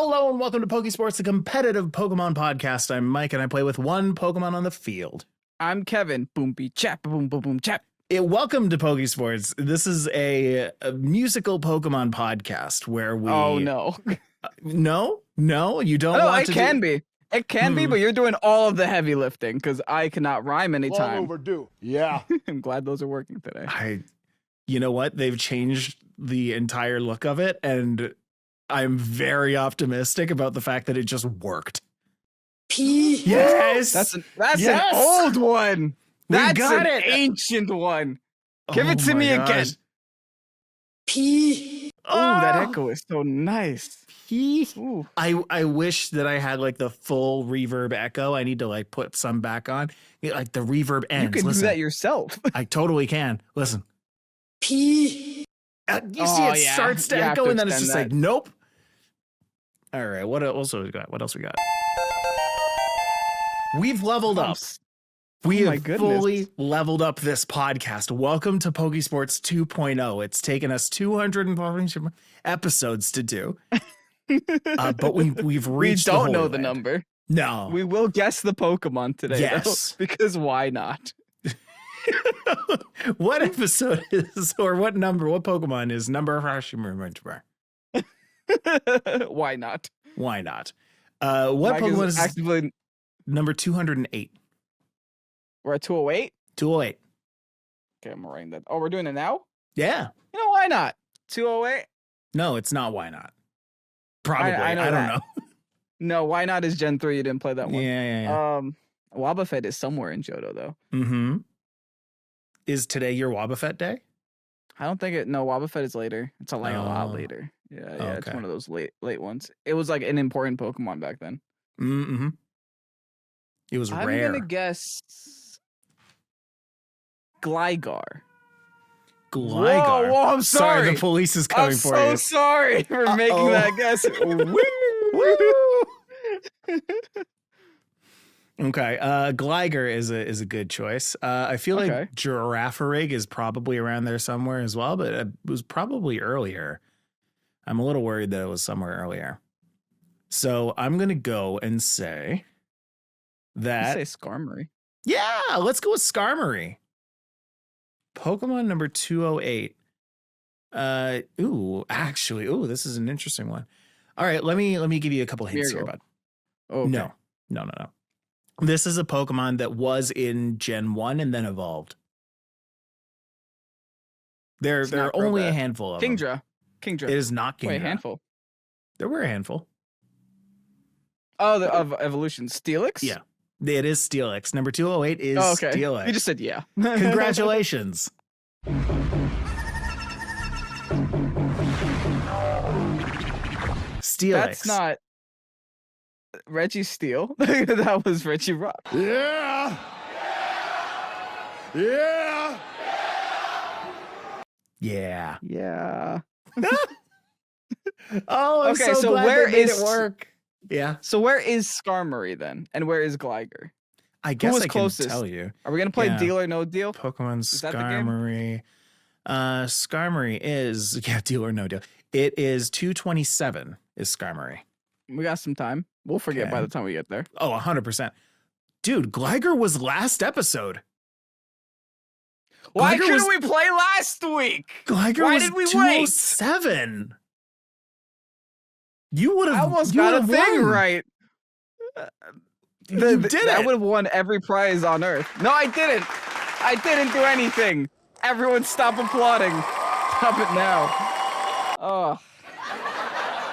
Hello and welcome to Pokésports, the competitive Pokemon podcast. I'm Mike and I play with one Pokemon on the field. I'm Kevin. Boom, be chap, boom, boom, boom, chap. Welcome to Pokésports. This is a musical Pokemon podcast where we... Oh, no. No, you don't want it to can be. It can be, but you're doing all of the heavy lifting because I cannot rhyme anytime. Long overdue. Yeah. I'm glad those are working today. You know what? They've changed the entire look of it, and I'm very optimistic about the fact that it just worked. Yes! That's an old one. That's an ancient one. Give it to me again. Oh, that echo is so nice. Ooh. I wish that I had like the full reverb echo. I need to like put some back on. Like the reverb ends. You can Listen, do that yourself. I totally can. Listen. You see it starts to echo and then it's just like, nope. All right, what else we got? We've leveled up. We have fully leveled up this podcast. Welcome to Pokésports 2.0. It's taken us 240 episodes to do. But we've reached We don't know the number. No. We will guess the Pokemon today, yes. though, because why not? What episode is, or what Pokemon is number? Why not? Why not? What Mike Pokemon is actively number 208? We're at 208? 208. Okay, I'm writing that. Oh, we're doing it now? Yeah. You know, why not? 208? No, it's not. Why not? Probably. I don't know. No, why not is Gen 3. You didn't play that one. Yeah. Wobbuffet is somewhere in Johto, though. Mm-hmm. Is today your Wobbuffet day? I don't think it. No, Wobbuffet is later. It's a lot later. Yeah, okay. It's one of those late ones. It was like an important Pokemon back then. Mm-hmm. It was rare. I'm gonna guess Gligar. Gligar. Whoa, I'm sorry. The police is coming for you. I'm so sorry for making that guess. Woo! Okay, Gligar is a good choice. I feel like Girafarig is probably around there somewhere as well, but it was probably earlier. I'm a little worried that it was somewhere earlier. So I'm gonna go and say that. You say Skarmory. Yeah, let's go with Skarmory. Pokemon number 208. This is an interesting one. All right, let me give you a couple hints here, bud. Okay. No. This is a Pokemon that was in Gen 1 and then evolved. There are only a handful of them. Kingdra. It is not Kingdra. Wait, a handful. There were a handful. Oh, of evolution. Steelix? Yeah. It is Steelix. Number 208 is Steelix. You just said yeah. Congratulations. Steelix. That's not Reggie Steel. That was Reggie Rock. Yeah. Oh, I'm okay. so glad where they made is it work? Yeah. So where is Skarmory then, and where is Gligar? I guess Who was I closest? can tell you. Are we gonna play Deal or No Deal? Pokemon that the game? Skarmory. Skarmory is Deal or No Deal. It is 227. Is Skarmory. We got some time. We'll forget by the time we get there. Oh, 100%. Dude, Gligar was last episode. Why couldn't we play last week? Gligar Why was did we 207. You would have almost got a thing right. You did it. I would have won every prize on Earth. No, I didn't. I didn't do anything. Everyone stop applauding. Stop it now. Oh.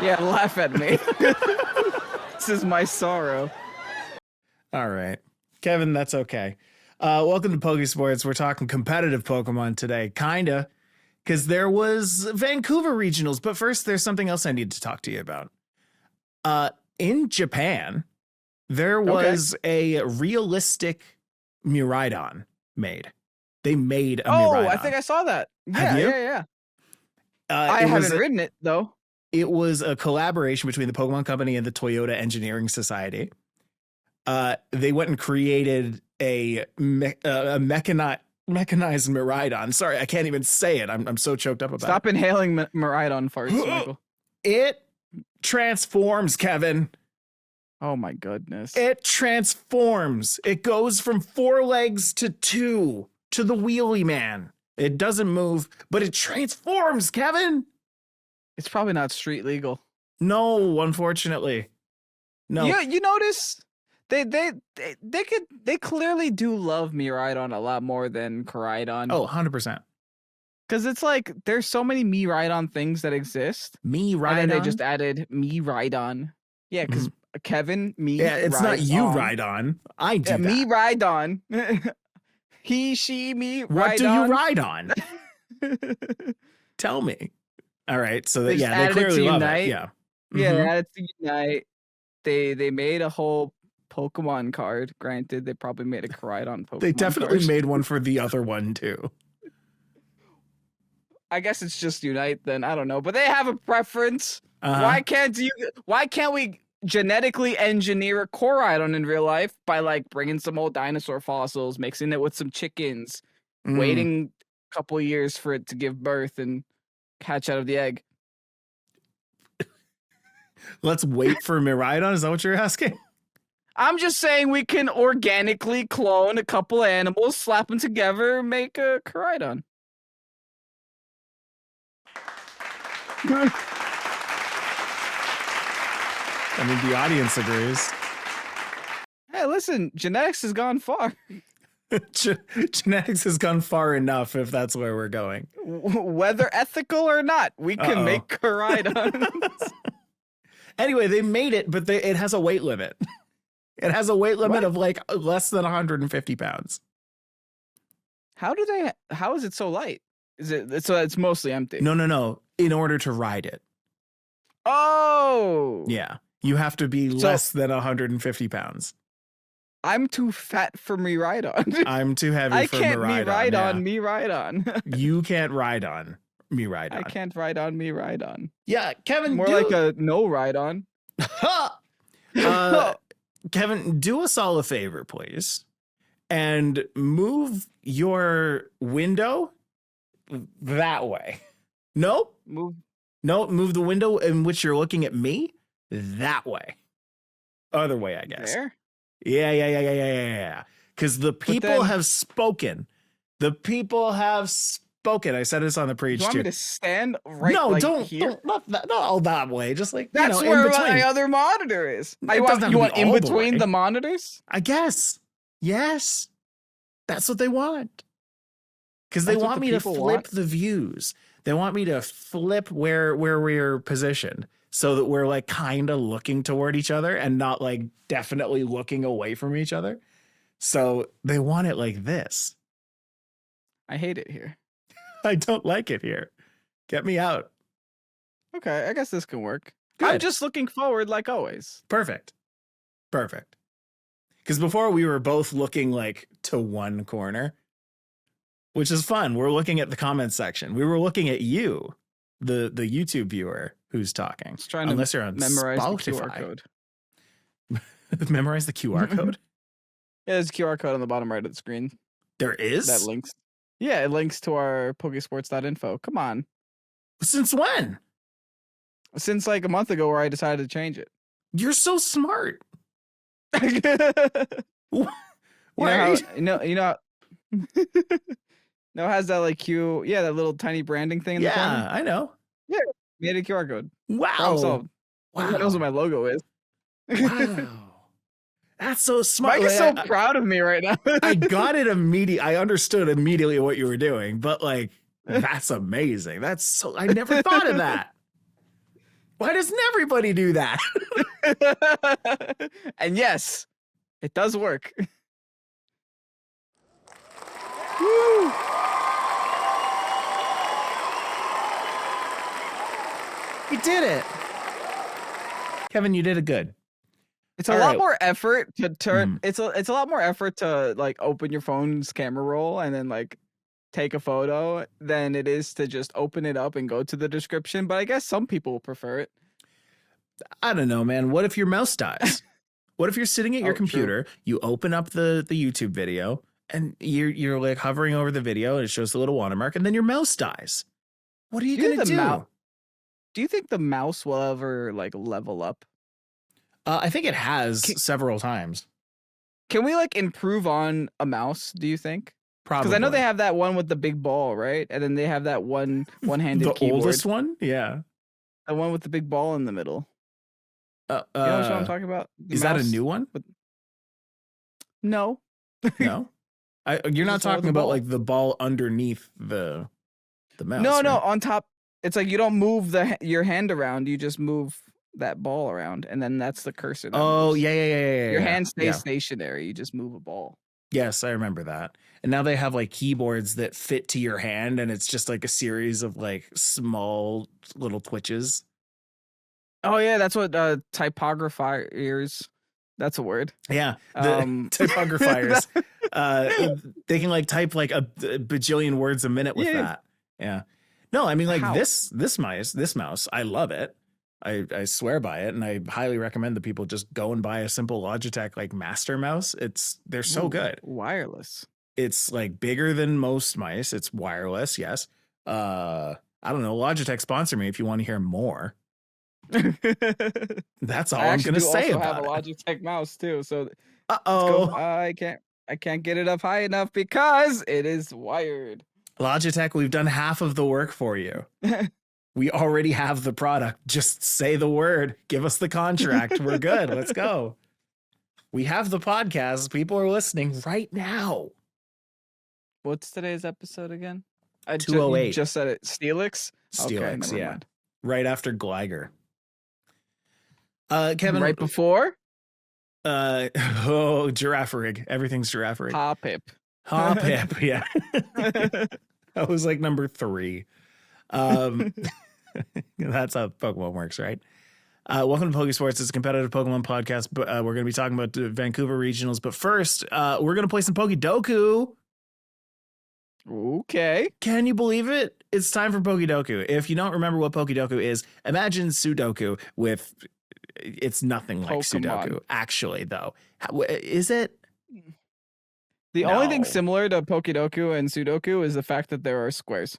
Yeah, laugh at me. This is my sorrow. All right. Kevin, that's okay. Welcome to Pokésports. We're talking competitive Pokemon today. Kinda. Because there was Vancouver Regionals. But first, there's something else I need to talk to you about. In Japan, there was a realistic Miraidon made. They made a Miraidon. Oh, I think I saw that. Yeah. I haven't ridden it, though. It was a collaboration between the Pokemon Company and the Toyota Engineering Society. They went and created a mechanized Miraidon. Sorry, I can't even say it. I'm so choked up about it. Stop inhaling Miraidon farts, Michael. transforms, Kevin. Oh my goodness. It transforms. It goes from 4 legs to 2 to the wheelie man. It doesn't move, but it transforms, Kevin. It's probably not street legal. No, unfortunately. No. You notice they clearly do love Miraidon a lot more than Koraidon. Oh, 100%. Because it's like there's so many Miraidon things that exist. And then they just added Miraidon. Yeah, because Kevin, me. Yeah, it's not you ride on. I do that. Me ride on. He, she, me. What do you ride on? Tell me. All right, so They they clearly love it. Yeah. Yeah, they added to Unite. They made a whole Pokemon card. Granted, they probably made a Koraidon Pokemon. They definitely card. made one for the other one too. I guess it's just Unite then. I don't know, but they have a preference. Why can't we genetically engineer a Koraidon in real life by like bringing some old dinosaur fossils, mixing it with some chickens, waiting a couple of years for it to give birth and hatch out of the egg? Let's wait for Miraidon. Is that what you're asking? I'm just saying we can organically clone a couple animals, slap them together, and make a Koraidon. I mean, the audience agrees. Hey, listen, genetics has gone far. Genetics has gone far enough if that's where we're going. Whether ethical or not, we can make Koraidons. Anyway, they made it, but it has a weight limit. It has a weight limit of like less than 150 pounds. How is it so light? So it's mostly empty? No. In order to ride it. Oh! Yeah. You have to be less than 150 pounds. I'm too fat for Miraidon. I'm too heavy for Miraidon. I can't ride on Miraidon. You can't ride on Miraidon. I can't ride on Miraidon. Yeah, Kevin. More like a no ride on. Kevin, do us all a favor, please, and move your window that way. Nope. Move the window in which you're looking at me that way. Other way, I guess. There? Yeah. Because the people have spoken. The people have spoken. I said this on the preach too. You want me to stand right? No, like don't. Here? Not all that way. Just like that's where my other monitor is. You want in between the monitors? I guess. Yes, that's what they want. Because they want me to flip the views. They want me to flip where we're positioned so that we're like kind of looking toward each other and not like definitely looking away from each other. So they want it like this. I hate it here. I don't like it here. Get me out. Okay, I guess this can work. Good. I'm just looking forward like always. Perfect. Because before we were both looking like to one corner, which is fun. We're looking at the comments section. We were looking at you, the YouTube viewer who's talking. Just trying unless to you're on memorize Spotify. the QR code. Memorize the QR code? Yeah, there's a QR code on the bottom right of the screen. There is? That links. Yeah, it links to our Pokésports.info. Come on. Since when? Since like a month ago where I decided to change it. You're so smart. You know, no, it has that like that little tiny branding thing in the corner. Yeah, I know. Yeah, made a QR code. Wow. Everyone knows what my logo is. Wow. That's so smart. Mike is so proud of me right now. I got it immediately. I understood immediately what you were doing, but like, that's amazing. I never thought of that. Why doesn't everybody do that? And yes, it does work. Woo! You did it. Kevin, you did it good. It's a lot more effort to turn. It's a lot more effort to like open your phone's camera roll and then like take a photo than it is to just open it up and go to the description. But I guess some people prefer it. I don't know, man. What if your mouse dies? What if you're sitting at your computer, you open up the YouTube video, and you're like hovering over the video, and it shows the little watermark, and then your mouse dies? What are you gonna do? Do you think the mouse will ever like level up? I think it has Can, several times. can we like improve on a mouse? Do you think? Because Probably. I know they have that one with the big ball, right? And then they have that one-handed The keyboard. oldest one? Yeah. The one with the big ball in the middle. You You know what I'm talking about? The is that a mouse new one? with- No. No. You're not Just one with talking the about ball. like the ball underneath the mouse. No, right? on top. It's like you don't move your hand around. You just move that ball around, and then that's the cursor. That Oh, moves. yeah. Your hand stays Yeah. stationary. You just move a ball. Yes, I remember that. And now they have like keyboards that fit to your hand, and it's just like a series of like small little twitches. Oh yeah, that's what typographers. That's a word. Yeah, the typographers. They can like type like a bajillion words a minute with that. Yeah. No, I mean like How? this mouse, I love it. I swear by it, and I highly recommend that people just go and buy a simple Logitech like master mouse. They're so good. Wireless. It's like bigger than most mice. It's wireless, yes. I don't know. Logitech sponsor me if you want to hear more. That's all I'm going to say about it. I it. have a Logitech mouse too, so Uh-oh. I can't get it up high enough because it is wired. Logitech, we've done half of the work for you. We already have the product. Just say the word. Give us the contract. We're good. Let's go. We have the podcast. People are listening right now. What's today's episode again? 208. You just said it. Steelix? Steelix, never yeah. mind. Right after Gliger. Kevin. Right before? Giraffe rig. Everything's giraffe rig. Hop hip. Hop hip, yeah. That was like number 3. That's how Pokemon works, right? Welcome to Pokésports. It's a competitive Pokemon podcast, but we're going to be talking about the Vancouver Regionals. But first, we're going to play some PokeDoku. Okay. Can you believe it? It's time for PokeDoku. If you don't remember what PokeDoku is, imagine Sudoku with... It's nothing like Pokemon. Sudoku, actually, though. Is it? The only thing similar to PokeDoku and Sudoku is the fact that there are squares.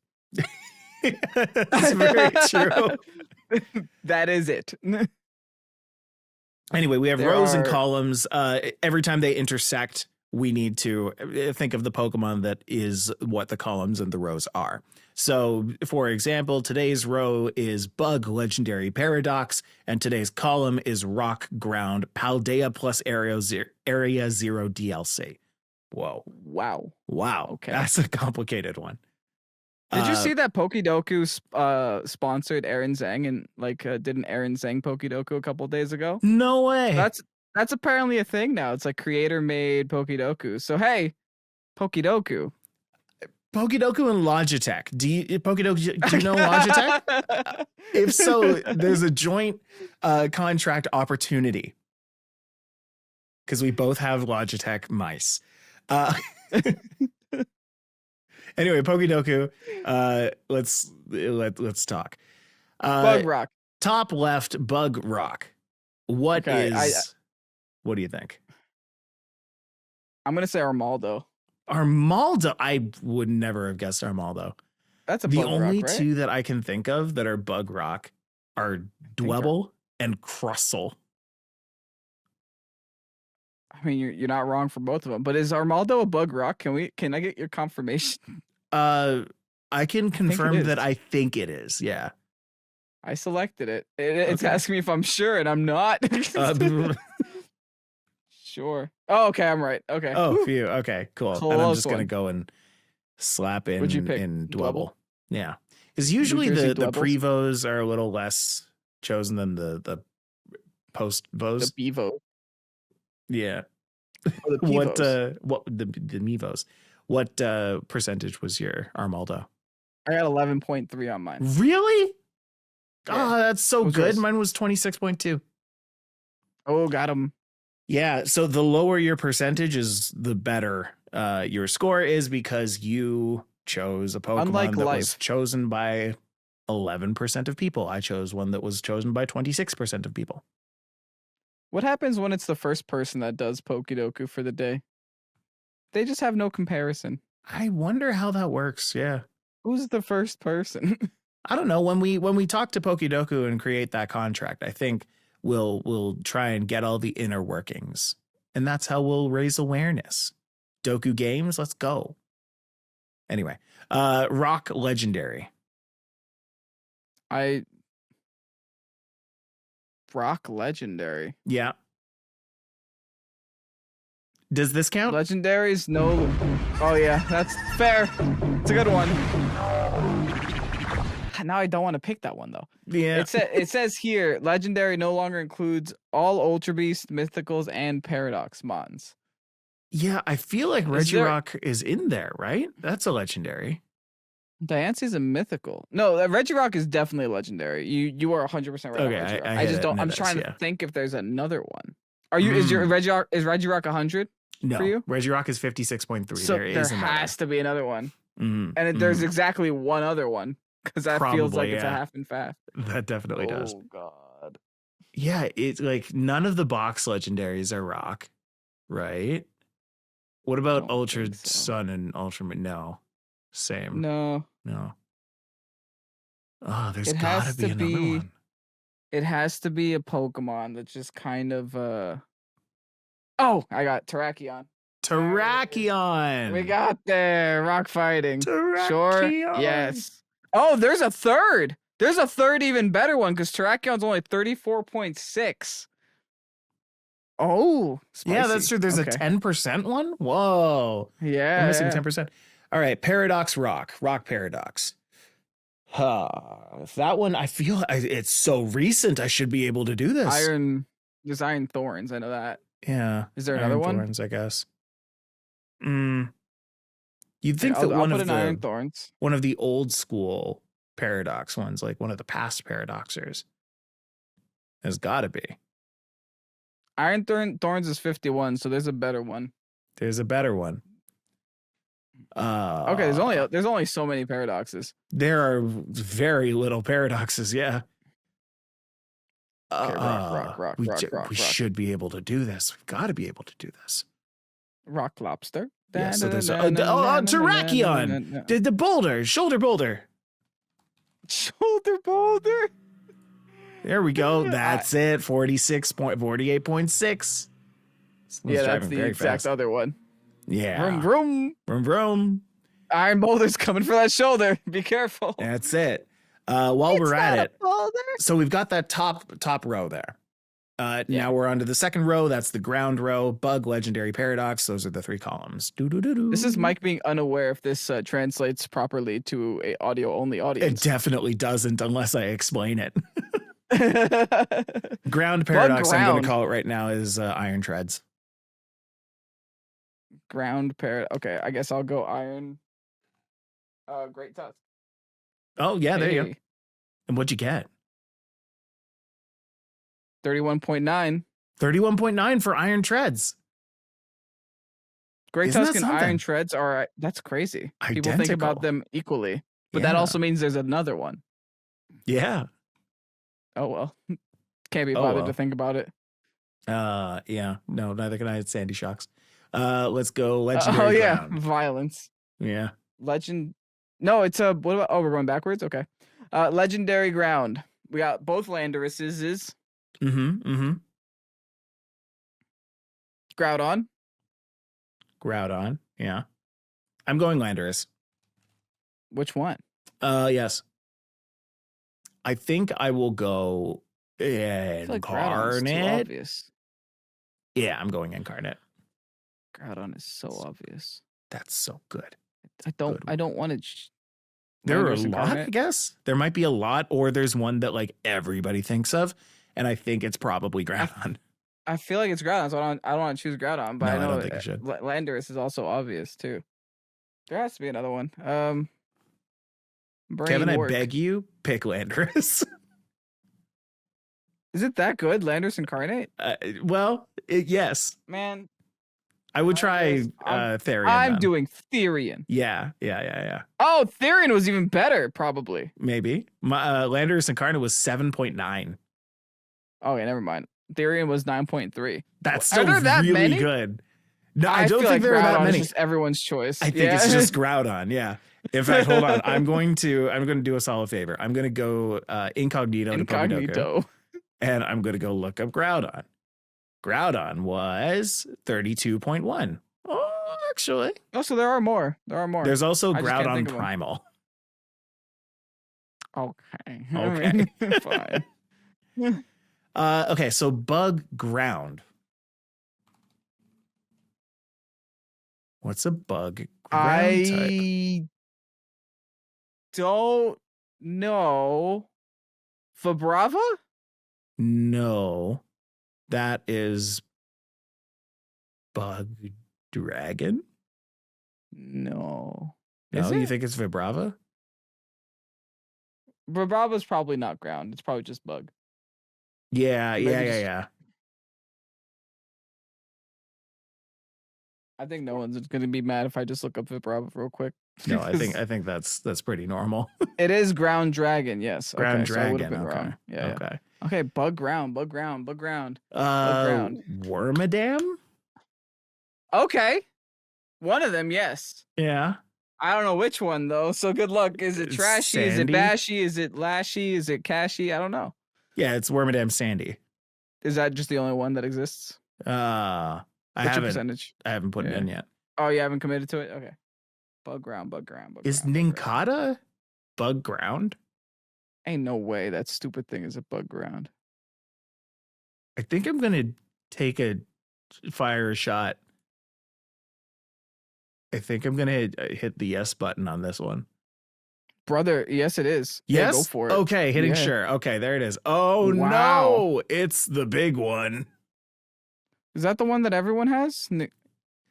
That's very true. That is it. Anyway, we have rows and columns. Every time they intersect, we need to think of the Pokemon that is what the columns and the rows are. So, for example, today's row is Bug Legendary Paradox, and today's column is Rock Ground Paldea plus Area Zero DLC. Whoa. Wow. Okay. That's a complicated one. Did you see that PokeDoku sponsored Aaron Zhang and did an Aaron Zhang PokeDoku a couple days ago? No way. That's apparently a thing now. It's like creator made PokeDoku. So hey, PokeDoku and Logitech. Do you know Logitech? If so, there's a joint contract opportunity because we both have Logitech mice. Anyway, PokeDoku. Let's talk. Bug Rock. Top left, Bug Rock. What do you think? I'm gonna say Armaldo. Armaldo. I would never have guessed Armaldo. That's the Bug only Rock, right? two that I can think of that are Bug Rock are Dwebble and Crustle. I mean, you're not wrong for both of them. But is Armaldo a Bug Rock? Can I get your confirmation? I can confirm that I think it is. Yeah. I selected it. It's Okay. asking me if I'm sure, and I'm not. Sure. Oh, okay, I'm right. Okay. Oh, phew. Okay, cool. Close And I'm just one. gonna go and slap in What'd you pick? in Dwebble? Dwebble. Yeah, because usually New Jersey the Dwebbles? prevos are a little less chosen than the post The vos. Bevo. Yeah. Or the What Pivos. what the Mevos? What percentage was your Armaldo? I got 11.3 on mine. Really? Yeah. Oh, that's so What's good. yours? Mine was 26.2. Oh, got him. Yeah, so the lower your percentage is, the better your score is, because you chose a Pokemon Unlike that was life. chosen by 11% of people. I chose one that was chosen by 26% of people. What happens when it's the first person that does PokeDoku for the day? They just have no comparison. I wonder how that works. Yeah. Who's the first person? I don't know, when we talk to PokeDoku and create that contract, I think we'll try and get all the inner workings. And that's how we'll raise awareness. Doku games, let's go. Anyway, rock legendary. Rock legendary. Yeah. Does this count? Legendaries, no. Oh yeah, that's fair. It's a good one. Now I don't want to pick that one though. Yeah. It says here, legendary no longer includes all Ultra Beast, Mythicals, and Paradox Mons. Yeah, I feel like Regirock is in there, right? That's a legendary. Diancie's a mythical. No, Regirock is definitely a legendary. You are 100% right. Okay, on Regirock. I just don't. I'm notice, trying yeah. to think if there's another one. Are you? Is Regirock 100? No, for you? Regirock is 56.3. So there has to be another one. And there's exactly one other one because that feels like it's a half and half. That definitely does. Oh god. Yeah, it's like none of the box legendaries are rock, right? What about Ultra Sun and Ultra? No, same. No. Oh, there's gotta be another one. It has to be a Pokemon that's just kind of Oh, I got Terrakion. Terrakion. We got there. Rock fighting. Terrakion. Sure. Yes. Oh, there's a third. There's a third even better one because Terrakion's only 34.6. Oh, spicy. Yeah, that's true. There's a 10% one. Whoa. Yeah. We're missing 10%. All right. Paradox Rock. Rock Paradox. That one, I feel it's so recent. I should be able to do this. There's Iron Thorns. I know that. Yeah. Is there another one? Thorns, I guess. You'd think I'll that Iron Thorns. one of the old school Paradox ones, like one of the past Paradoxers, has got to be. Iron Thorns is 51, so there's a better one. There's a better one. Okay, there's only so many paradoxes. There are very little paradoxes, yeah. Okay, rock. We should be able to do this. We've got to be able to do this. Rock lobster. Yeah, so there's Terrakion. The boulder, shoulder boulder. Shoulder boulder. There we go. That's it. 48.6. Yeah, that's the exact other one. Yeah. Vroom vroom. Vroom vroom. Iron boulder's coming for that shoulder. Be careful. That's it. While we're at it, so we've got that top row there. Now we're on to the second row. That's the ground row. Bug, legendary, paradox. Those are the three columns. This is Mike being unaware if this translates properly to a audio only audience. It definitely doesn't unless I explain it. Ground paradox, I'm going to call it right now, is iron treads. Ground paradox. Okay, I guess I'll go iron. Great tusk. Oh yeah, there you go. And what'd you get? 31.9. 31.9 for iron treads. Great tusk and iron treads are that's crazy. Identical. People think about them equally, but that also means there's another one. Yeah. Oh well. Can't be bothered to think about it. Yeah. No, neither can I. It's Sandy Shocks. Let's go legendary ground. Violence. Yeah. Legend. No, it's a. What about? Oh, we're going backwards. Okay. Legendary ground. We got both Landorus's. Groudon. Groudon. Yeah. I'm going Landorus. Which one? Yes. I think I will go Incarnate. Yeah, I'm going Incarnate. Groudon is so obvious. That's so good. I don't want to. There are a lot, I guess. There might be a lot, or there's one that like everybody thinks of, and I think it's probably Groudon. I feel like it's Groudon, so I don't want to choose Groudon, but No, I know I don't think you should. Landorus is also obvious too. There has to be another one. Kevin, I beg you, pick Landorus. Is it that good, Landorus Incarnate? Yes. Man, I would try Therian. I'm doing Therian. Yeah. Oh, Therian was even better, probably. Maybe. My Landorus Incarnate was 7.9. Oh, yeah, never mind. Therian was 9.3. That's still really good. No, I don't feel think like there are that Groudon many. is just everyone's choice. I think it's just Groudon. Yeah. In fact, hold on. I'm going to do us all a favor. I'm going to go incognito to PokeDoku, Incognito. and I'm going to go look up Groudon. Groudon was 32.1. Oh, actually. Oh, so there are more. There are more. There's also I just can't Groudon think of 'em. Primal. Okay. Okay. Fine. Okay, so Bug Ground. What's a bug ground type? I don't know. Vibrava? No, that is Bug Dragon. No. No, Is you it? think it's Vibrava? Vibrava's probably not ground. It's probably just bug. Yeah, Maybe yeah, just- yeah. I think no one's going to be mad if I just look up Vibrava real quick. No, I think that's pretty normal. It is ground dragon, yes. Ground okay, so I would have Dragon. been Okay. wrong. Yeah. Okay. Okay, bug ground. Ground. Ground. Wormadam? Okay. One of them, yes. Yeah. I don't know which one though. So good luck. Is it It's trashy? Is it Sandy? bashy? Is it lashy? Is it cashy? I don't know. Yeah, it's Wormadam Sandy. Is that just the only one that exists? I What's your haven't percentage? put it Yeah. in yet. Oh, you haven't committed to it? Okay. Bug ground. Is ground. Nincada Bug Ground? Ain't no way that stupid thing is a bug ground. I think I'm gonna fire a shot. I think I'm gonna hit the yes button on this one. Brother, yes it is. Yeah, Yes, go for it. Okay, hitting Yeah. sure. Okay, there it is. Oh Wow. no, it's the big one. Is that the one that everyone has?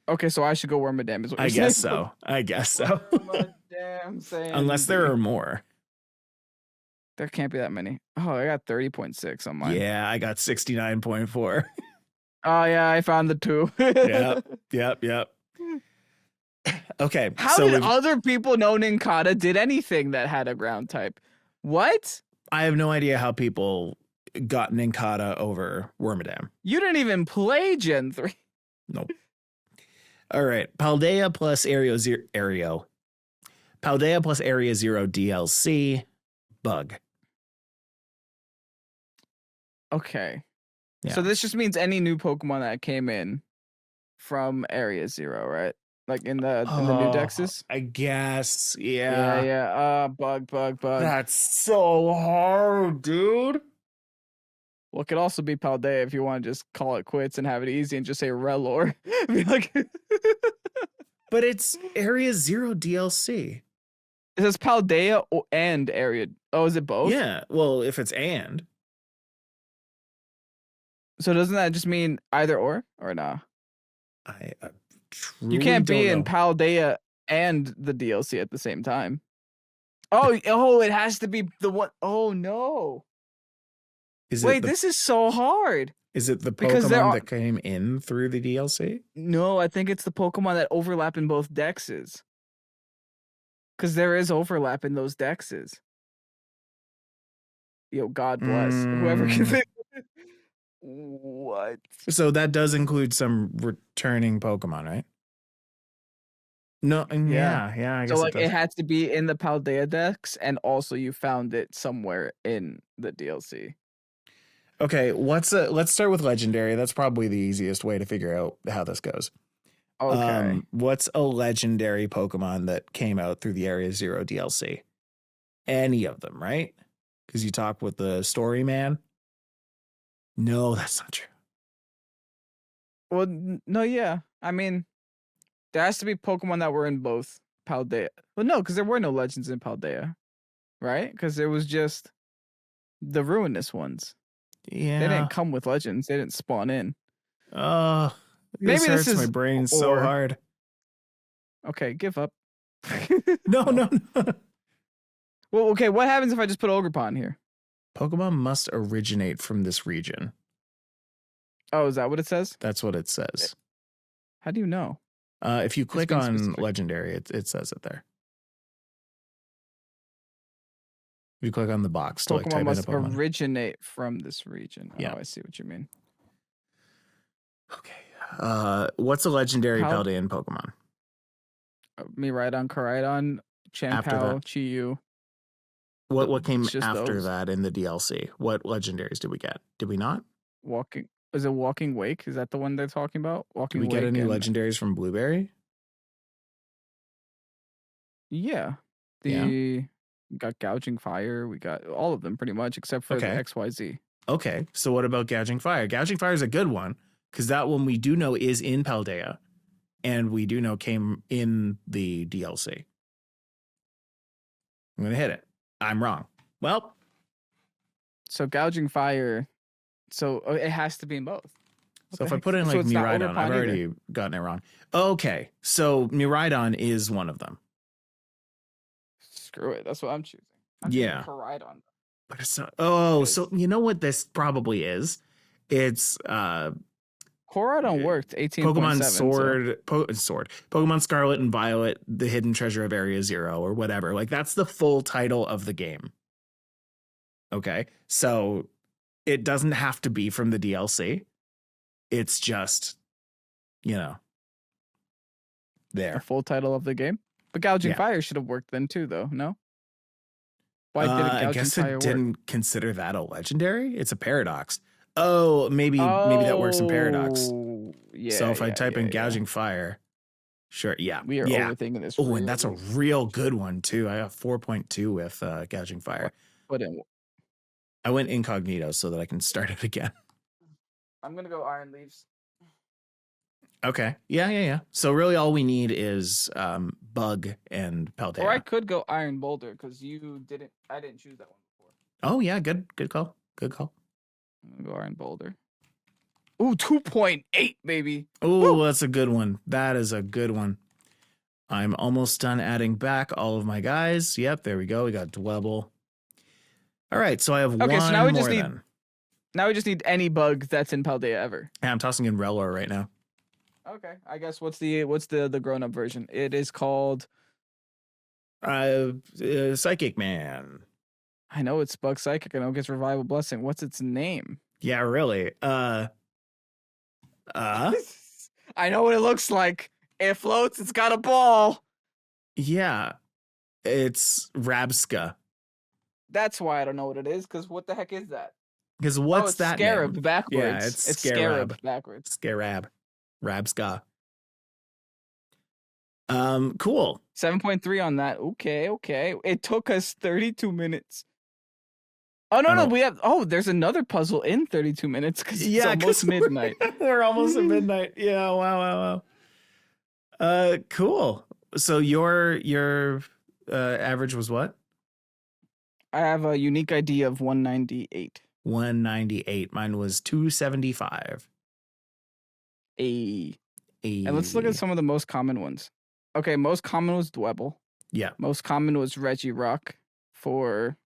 Okay, so I should go Wormadam is what you're I saying. guess so. I guess so. Wormadam Sandy. Unless there are more. There can't be that many. Oh, I got 30.6 on mine. Yeah, I got 69.4. Oh yeah, I found the two. Yep. Okay. How so did other people know Nincada did anything that had a ground type? What? I have no idea how people got Nincada over Wormadam. You didn't even play Gen 3. Nope. All right. Paldea plus Area Zero. Paldea plus Area Zero DLC. Bug. Okay. Yeah. So this just means any new Pokemon that came in from Area 0, right? Like in the new dexes? I guess. Yeah. Yeah. Bug. That's so hard, dude. Well, it could also be Paldea if you want to just call it quits and have it easy and just say Relor. Be like, But it's Area Zero DLC. it says Paldea and Area. Oh, is it both? Yeah. Well, if it's and. So doesn't that just mean either or nah? I You can't be in know. Paldea and the DLC at the same time. Oh, it has to be the one. Oh no! Wait, this is so hard. Is it the because there Pokemon are- that came in through the DLC? No, I think it's the Pokemon that overlap in both dexes. Because there is overlap in those dexes. Yo, God bless whoever can think. What? So that does include some returning Pokemon, right? No, yeah, I guess So like it does. it had to be in the Paldea dex, and also you found it somewhere in the DLC. Okay, let's start with Legendary. That's probably the easiest way to figure out how this goes. Okay. What's a legendary Pokemon that came out through the Area Zero DLC? Any of them, right? Because you talk with the story man. No, that's not true. Well, no, yeah. I mean, there has to be Pokemon that were in both Paldea. Well, no, because there were no legends in Paldea, right? Because it was just the ruinous ones. Yeah. They didn't come with legends. They didn't spawn in. Oh, Maybe this this hurts my is brain so or- hard. Okay, give up. No. Well, okay, what happens if I just put Ogerpon here? Pokemon must originate from this region. Oh, is that what it says? That's what it says. How do you know? If you click being on specific. Legendary, it says it there. If you click on the box to like Pokemon type in a must Pokemon. originate from this region. Yeah. Oh, I see what you mean. Okay. What's a legendary Pal- Paldean Pokemon? Miraidon, Koraidon, After Chanpao, that. Chiyu. What came It's just after those. that in the DLC? What legendaries did we get? Did we not? Walking. Is it Walking Wake? Is that the one they're talking about? Did Walking we get Wake any and legendaries from Blueberry? yeah. Yeah. We got Gouging Fire. We got all of them pretty much except for the Okay. XYZ. Okay, so what about Gouging Fire? Gouging Fire is a good one because that one we do know is in Paldea, and we do know came in the DLC. I'm gonna hit it. I'm wrong. Well, So Gouging Fire. So it has to be in both. so if I put in like So it's not Miraidon, I've Ogerpon either. already gotten it wrong. Okay, so Miraidon is one of them. Screw it. That's what I'm choosing. Yeah. Koraidon. But it's not. Oh, so you know what this probably is? It's Koraidon worked 18.7. Pokemon So. Sword, Pokemon Scarlet and Violet, the hidden treasure of Area Zero, or whatever. Like that's the full title of the game. Okay, so it doesn't have to be from the DLC. It's just, The there. full title of the game. But Gouging Yeah. Fire should have worked then too, though. No. Why didn't I Gouging guess Fire it didn't consider that a legendary. It's a paradox. Oh, maybe that works in paradox. Oh, yeah. So if I type in yeah. gouging fire, sure, yeah, We are yeah. overthinking this. Oh, and that's a really. real good one too. I got 4.2 with gouging fire. Put in. I went incognito so that I can start it again. I'm gonna go Iron Leaves. Okay, yeah. So really, all we need is Bug and Paldea. Or I could go Iron Boulder because you didn't. I didn't choose that one before. Oh yeah, good call. Good call. I'm gonna go Iron Boulder. Ooh, 2.8, baby. Oh, that's a good one. That is a good one. I'm almost done adding back all of my guys. Yep, there we go. We got Dwebble. All right, so I have one So now we just more need. then. Now we just need any bug that's in Paldea ever. Yeah, I'm tossing in Rellor right now. Okay, I guess what's the grown up version? It is called. Psychic Man. I know it's Bug Psychic. I know it gets Revival Blessing. What's its name? Yeah, really. I know what it looks like. It floats. It's got a ball. Yeah, it's Rabska. That's why I don't know what it is. Because what the heck is that? Because what's it's that Scarab name? backwards. Yeah, it's Scarab backwards. Scarab. Rabska. Cool. 7.3 on that. Okay. It took us 32 minutes. Oh no, we have. Oh, there's another puzzle in 32 minutes because it's almost midnight. We're almost at midnight. Yeah. Wow. Cool. So your average was what? I have a unique ID of 198. 198. Mine was 275. And let's look at some of the most common ones. Okay, most common was Dwebble. Yeah. Most common was Regirock for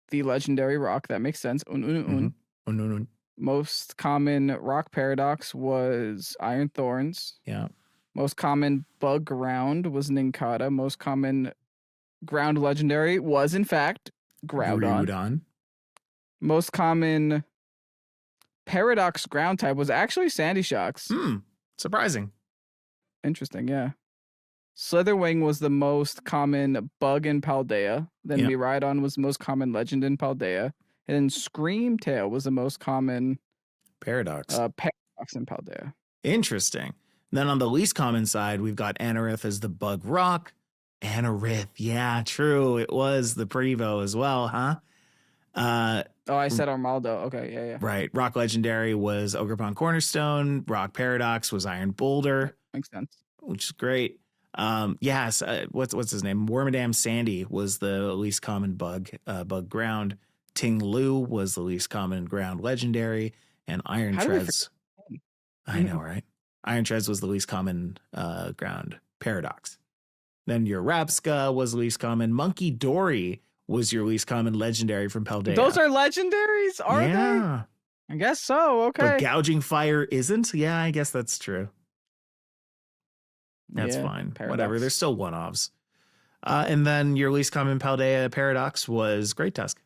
the legendary rock. That makes sense. Mm-hmm. Most common rock paradox was Iron Thorns. Yeah. Most common bug ground was Nincada. Most common ground legendary was, in fact, Groudon. Most common paradox ground type was actually Sandy Shocks. Surprising. Interesting, yeah. Slitherwing was the most common bug in Paldea. Then Miraidon was the most common legend in Paldea. And then Screamtail was the most common paradox in Paldea. Interesting. Then on the least common side, we've got Anorith as the bug rock. Anorith, yeah, true. It was the Prevo as well, huh? I said Armaldo. Okay, yeah. Right. Rock Legendary was Ogerpon Cornerstone. Rock Paradox was Iron Boulder. Makes sense. Which is great. Yes. What's his name? Wormadam Sandy was the least common bug ground. Ting Lu was the least common ground legendary, and Iron Treads. I know, right? Iron Treads was the least common ground paradox. Then your Rabska was the least common. Monkey Dory was your least common legendary from Paldea. Those are legendaries, are they? I guess so. Okay. But Gouging Fire isn't? Yeah, I guess that's true. That's fine. Paradox. Whatever. They're still one-offs. And then your least common Paldea paradox was Great Tusk.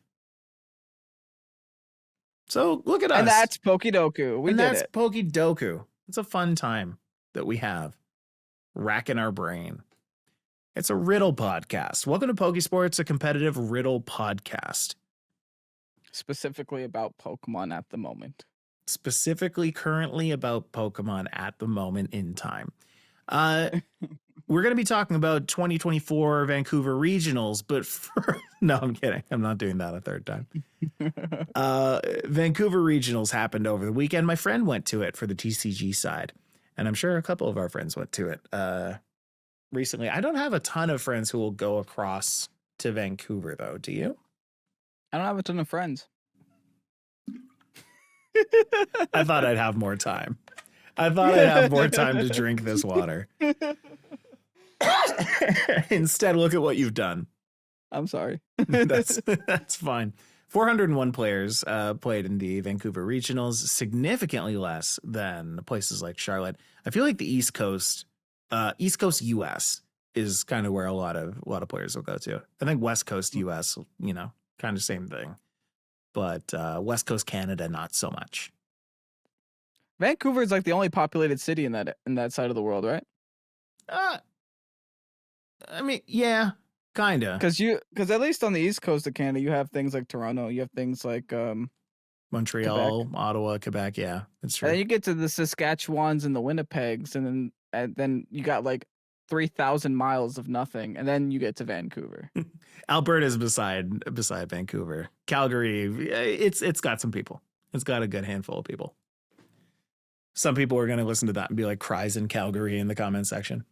So look at us. And that's PokeDoku. We did it. PokeDoku. It's a fun time that we have racking our brain. It's a riddle podcast. Welcome to Pokésports, a competitive riddle podcast. Specifically about Pokemon at the moment. Specifically currently about Pokemon at the moment in time. We're going to be talking about 2024 Vancouver Regionals, but no, I'm kidding. I'm not doing that a third time. Vancouver Regionals happened over the weekend. My friend went to it for the TCG side, and I'm sure a couple of our friends went to it recently. I don't have a ton of friends who will go across to Vancouver, though. Do you? I don't have a ton of friends. I thought I'd have more time. I thought I'd have more time to drink this water. Instead, look at what you've done. I'm sorry. That's fine. 401 players played in the Vancouver Regionals, significantly less than places like Charlotte. I feel like the East Coast US is kind of where a lot of players will go to. I think West Coast US, kind of same thing. But West Coast Canada, not so much. Vancouver is like the only populated city in that side of the world, right? I mean, yeah, kind of. Because at least on the East Coast of Canada, you have things like Toronto, you have things like Montreal, Quebec. Ottawa, Quebec. Yeah, that's true. And then you get to the Saskatchewans and the Winnipegs, and then you got like 3,000 miles of nothing, and then you get to Vancouver. Alberta's beside Vancouver. Calgary, it's got some people. It's got a good handful of people. Some people are going to listen to that and be like, cries in Calgary in the comment section.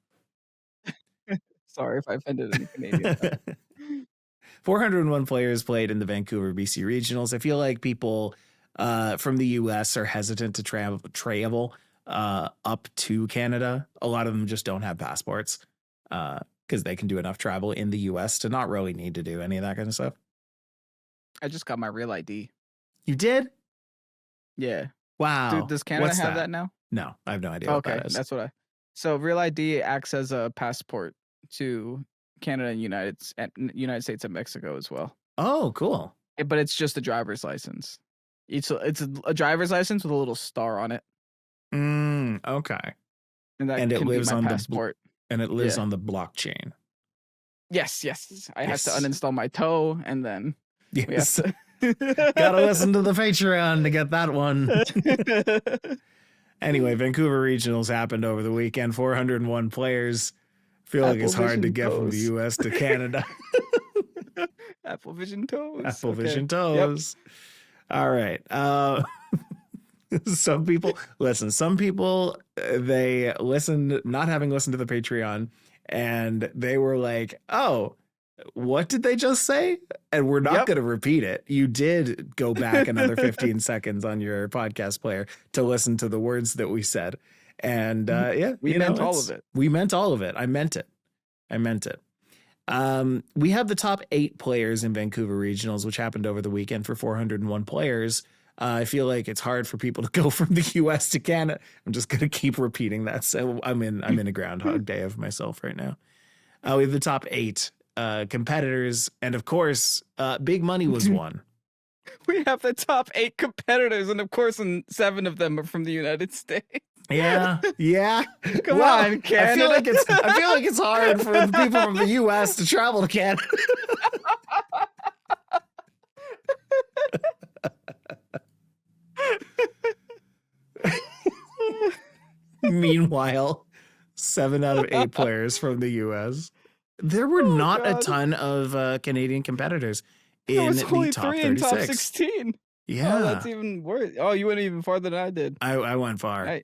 Sorry if I offended any Canadians. 401 players played in the Vancouver BC Regionals. I feel like people from the US are hesitant to travel up to Canada. A lot of them just don't have passports because they can do enough travel in the US to not really need to do any of that kind of stuff. I just got my real ID. You did? Yeah. Wow. Dude, does Canada What's have that now? No, I have no idea what that is. That's what So real ID acts as a passport to Canada and United States and Mexico as well. Oh, cool. But it's just a driver's license. It's a driver's license with a little star on it. Okay. And that it can lives be my on passport. And it lives on the blockchain. Yes. I have to uninstall my toe, and then we have to gotta listen to the Patreon to get that one. Anyway, Vancouver Regionals happened over the weekend. 401 players. Feel like it's hard to get from the US to Canada. Apple Vision toes. Apple Vision toes. Yep. All right. Some people they listened, not having listened to the Patreon, and they were like, oh, what did they just say? And we're not going to repeat it. You did go back another 15 seconds on your podcast player to listen to the words that we said. And we meant all of it. We meant all of it. I meant it. We have the top 8 players in Vancouver Regionals, which happened over the weekend for 401 players. I feel like it's hard for people to go from the US to Canada. I'm just going to keep repeating that. So I'm in a Groundhog Day of myself right now. We have the top 8 competitors. And of course, big money was won. We have the top 8 competitors. And of course, 7 of them are from the United States. Yeah. Come on, Canada. I feel like it's hard for the people from the US to travel to Canada. Meanwhile, 7 out of 8 players from the US. There were not a ton of Canadian competitors in the top 3 36. In top 16. Yeah. Oh, that's even worse. Oh, you went even farther than I did. I went far.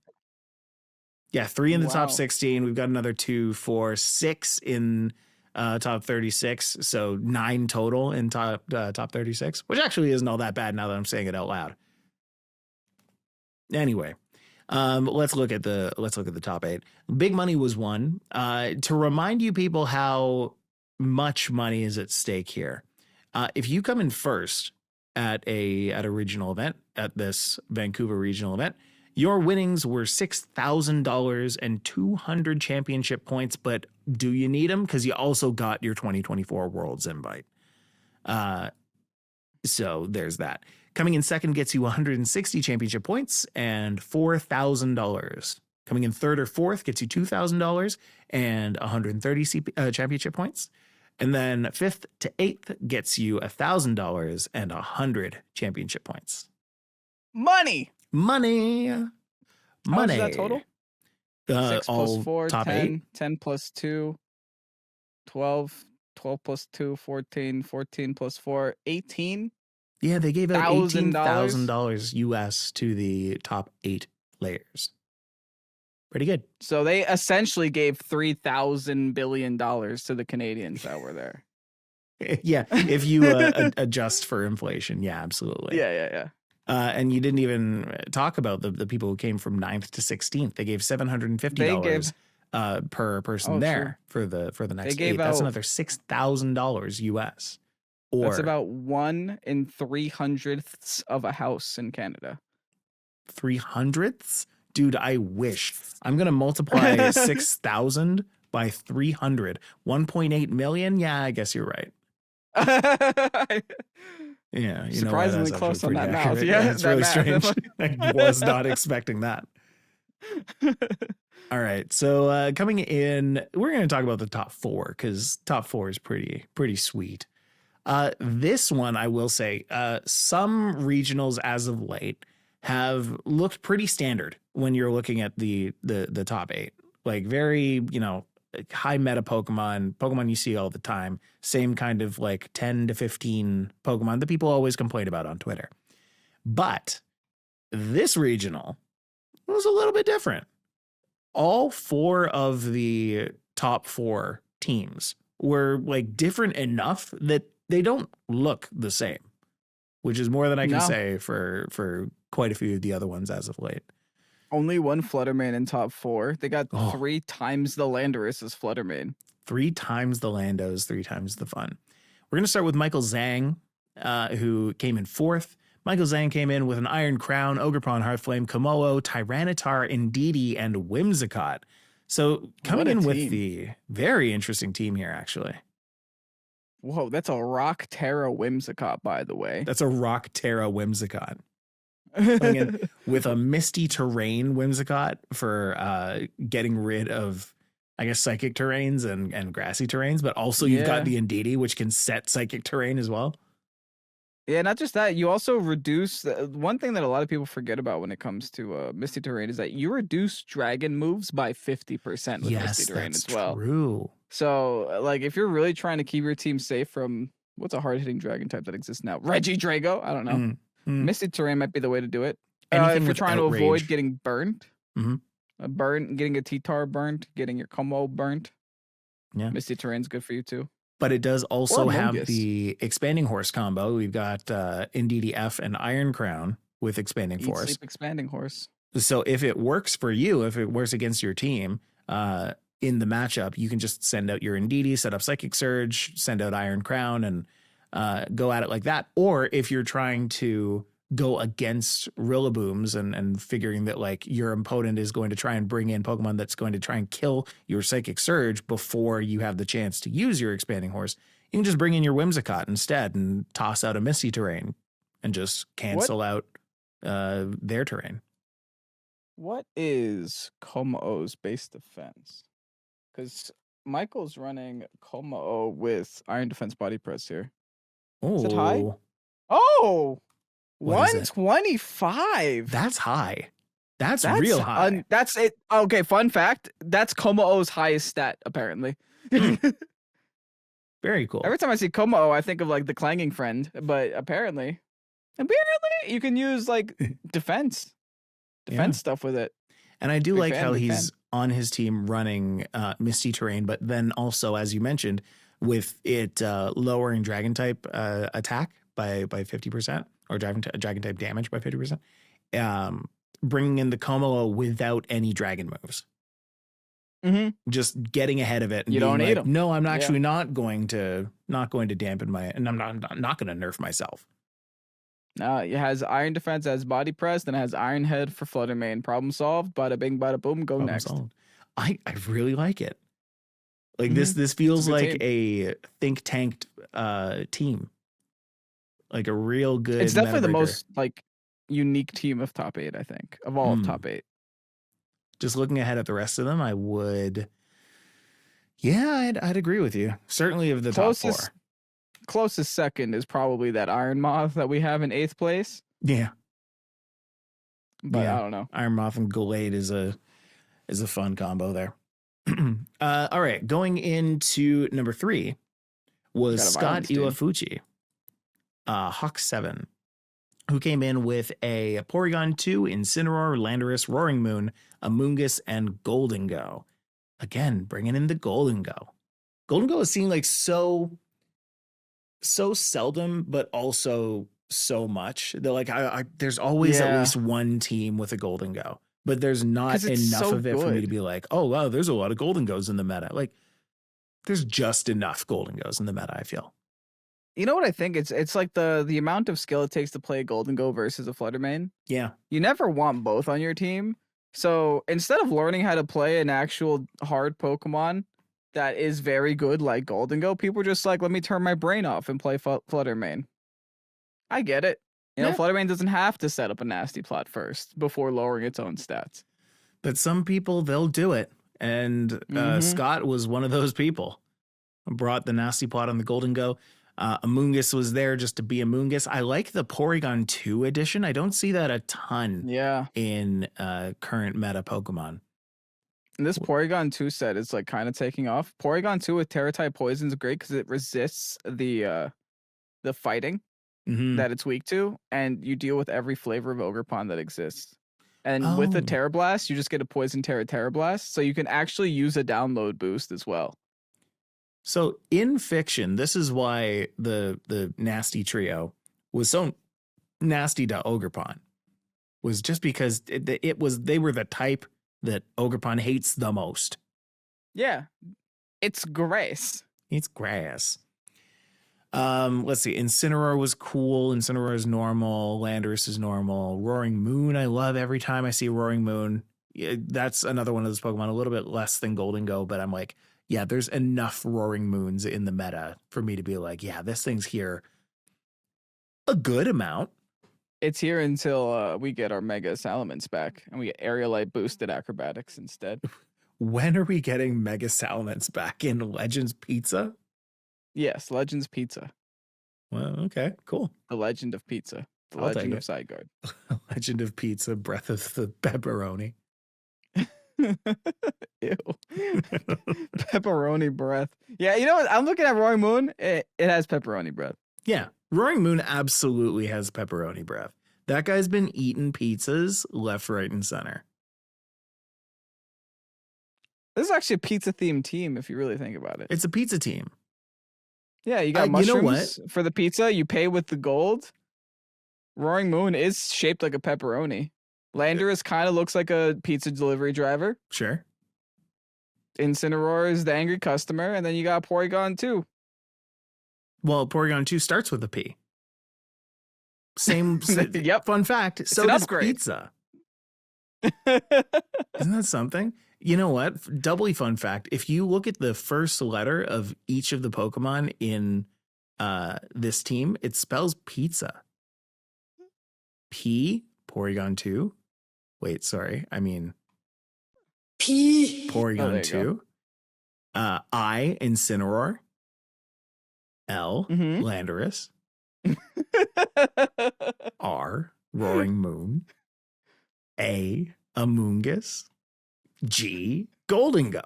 Yeah, 3 in the top 16. We've got another 2, 4, 6 in top 36. So 9 total in top 36, which actually isn't all that bad now that I'm saying it out loud. Anyway, let's look at the top 8. Big money was won. To remind you people how much money is at stake here. If you come in first at a regional event, at this Vancouver regional event, your winnings were $6,000 and 200 championship points. But do you need them? Because you also got your 2024 Worlds invite. So there's that. Coming in second gets you 160 championship points and $4,000. Coming in third or fourth gets you $2,000 and 130 championship points. And then fifth to eighth gets you $1,000 and 100 championship points. Money. How much is that total? 6 plus all 4, top 10, 8. 10 plus 2, 12, 12 plus 2, 14, 14 plus 4, 18. Yeah, they gave out $1,000? $18,000 US to the top 8 players. Pretty good. So they essentially gave $3,000 billion to the Canadians that were there. Yeah, if you adjust for inflation. Yeah, absolutely. Yeah. And you didn't even talk about the people who came from 9th to 16th. They gave $750 per person for the next they gave 8. That's out, another $6,000 US. Or that's about 1 in 300ths of a house in Canada. 300ths? Dude, I wish. I'm going to multiply 6,000 by 300. 1.8 million? Yeah, I guess you're right. Yeah, you surprisingly know, close on that math. Yeah, Yeah, it's really math. strange. I was not expecting that. All right, so coming in, we're going to talk about the top 4 because top 4 is pretty sweet. This one, I will say, some regionals as of late have looked pretty standard when you're looking at the top 8. Like very, high meta Pokemon you see all the time. Same kind of like 10 to 15 Pokemon that people always complain about on Twitter. But this regional was a little bit different. All 4 of the top 4 teams were like different enough that they don't look the same, which is more than I can say for quite a few of the other ones as of late. Only one Fluttermane in top 4. They got 3 times the Landorus as Fluttermane. 3 times the Landos, 3 times the fun. We're going to start with Michael Zhang, who came in 4th. Michael Zhang came in with an Iron Crown, Ogerpon, Heartflame, Komodo, Tyranitar, Indeedee, and Whimsicott. So coming in with the very interesting team here, actually. Whoa, that's a Rock Terra Whimsicott, by the way. That's a Rock Terra Whimsicott. Coming in with a Misty Terrain Whimsicott for getting rid of, I guess, Psychic Terrains and Grassy Terrains, but also you've got the Indeedee, which can set Psychic Terrain as well. Yeah, not just that. You also reduce one thing that a lot of people forget about when it comes to Misty Terrain is that you reduce Dragon moves by 50% with Misty Terrain as well. True. So, like, if you're really trying to keep your team safe from what's a hard hitting Dragon type that exists now, Regidrago. I don't know. Misty Terrain might be the way to do it. If you're trying to avoid getting burned, getting a T-Tar burned, getting your Como burned. Yeah, Misty Terrain's good for you too. But it does also have the Expanding Horse combo. We've got Indeedee F and Iron Crown with Expanding Force. Sleep Expanding Horse. So if it works for you, if it works against your team in the matchup, you can just send out your Indeedee, set up Psychic Surge, send out Iron Crown, and go at it like that. Or if you're trying to go against Rillabooms and figuring that like your opponent is going to try and bring in Pokemon that's going to try and kill your Psychic Surge before you have the chance to use your Expanding Horse, you can just bring in your Whimsicott instead and toss out a Misty Terrain and just cancel out their terrain. What is Como-O's base defense? Because Michael's running Como-O with Iron Defense Body Press here. Is it high? Oh! 125. That's high. That's real high. That's it. Okay, fun fact. That's Como-O's highest stat, apparently. Very cool. Every time I see Como-O, I think of like the clanging friend, but apparently you can use like defense stuff with it. And I do like how he's on his team running Misty Terrain, but then also, as you mentioned, with it lowering Dragon type attack by 50%. Or dragon type damage by 50%, bringing in the Como-O without any dragon moves. Just getting ahead of it. And you don't need them. No, I'm actually not going to dampen and I'm not going to nerf myself. No, it has Iron Defense as Body Press, then it has Iron Head for Fluttermane. Problem solved. Bada bing, bada boom. Go next. Solved. I really like it. Like this feels like a think tanked team. like a real good. It's definitely the meta breaker. most like unique team of top 8, I think, of all of top 8. Just looking ahead at the rest of them, I would. Yeah, I'd agree with you. Certainly of the top 4. Closest second is probably that Iron Moth that we have in 8th place. Yeah. But I don't know. Iron Moth and Gallade is a fun combo there. All right, going into number 3 was Scott Iwafuchi, Hawk 7, who came in with a Porygon 2, Incineroar, Landorus, Roaring Moon, Amoonguss, and Golden Go. Again, bringing in the Golden Go. Golden Go is seen like so seldom, but also so much. They're like, there's always at least one team with a Golden Go, but there's not enough of it for me to be like, oh, wow, there's a lot of Golden Goes in the meta. Like, there's just enough Golden Goes in the meta, I feel. You know what I think? It's like the amount of skill it takes to play a Golden Go versus a Fluttermane. Yeah. You never want both on your team. So instead of learning how to play an actual hard Pokemon that is very good like Golden Go, people are just like, let me turn my brain off and play Fluttermane. I get it. You know, Fluttermane doesn't have to set up a nasty plot first before lowering its own stats. But some people, they'll do it. And Scott was one of those people. Brought the nasty plot on the Golden Go. Amoonguss was there just to be Amoonguss. I like the Porygon 2 edition. I don't see that a ton in current meta Pokemon. And this Porygon 2 set is like kind of taking off. Porygon 2 with Terra-type poison is great because it resists the fighting that it's weak to, and you deal with every flavor of Ogerpon that exists. And with the Terra Blast, you just get a Poison Terra Blast, so you can actually use a download boost as well. So in fiction, this is why the nasty trio was so nasty to Ogerpon, was just because they were the type that Ogerpon hates the most. Yeah, it's grass. It's grass. Let's see. Incineroar was cool. Incineroar is normal. Landorus is normal. Roaring Moon, I love every time I see Roaring Moon. Yeah, that's another one of those Pokemon, a little bit less than Golden Go, but I'm like, yeah, there's enough Roaring Moons in the meta for me to be like, yeah, this thing's here a good amount. It's here until we get our Mega Salamence back and we get Aerialite boosted acrobatics instead. When are we getting Mega Salamence back in Legends Pizza? Yes, Legends Pizza. Well, okay, cool. The Legend of Pizza. The Legend of Sideguard. Legend of Pizza, Breath of the Pepperoni. Ew. Pepperoni breath. Yeah, you know what? I'm looking at Roaring Moon. It has pepperoni breath. Yeah, Roaring Moon absolutely has pepperoni breath. That guy's been eating pizzas left, right, and center. This is actually a pizza-themed team, if you really think about it. It's a pizza team. Yeah, you got mushrooms for the pizza. You pay with the gold. Roaring Moon is shaped like a pepperoni. Landorus kind of looks like a pizza delivery driver. Sure. Incineroar is the angry customer, and then you got Porygon 2. Well, Porygon 2 starts with a P. Same. Yep. Fun fact. It's so an does upgrade. pizza. Isn't that something? You know what? Doubly fun fact. If you look at the first letter of each of the Pokemon in this team, it spells pizza. P, Porygon 2. Wait, sorry. I mean P. Porygon 2. I, Incineroar. L, Landorus. R, Roaring Moon. A, Amoonguss. G, Golden Go.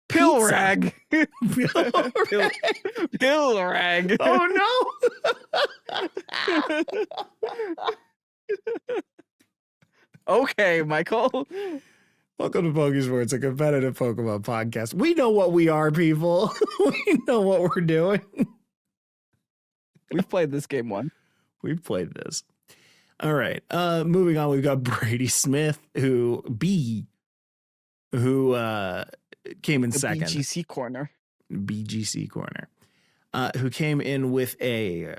Pillrag. Pillrag. Oh no. Okay, Michael. Welcome to Pokésports, a competitive Pokemon podcast. We know what we are, people. We know what we're doing. We've played this game one. We've played this. All right. Moving on, we've got Brady Smith, who came in second. BGC corner. BGC corner. Who came in with a...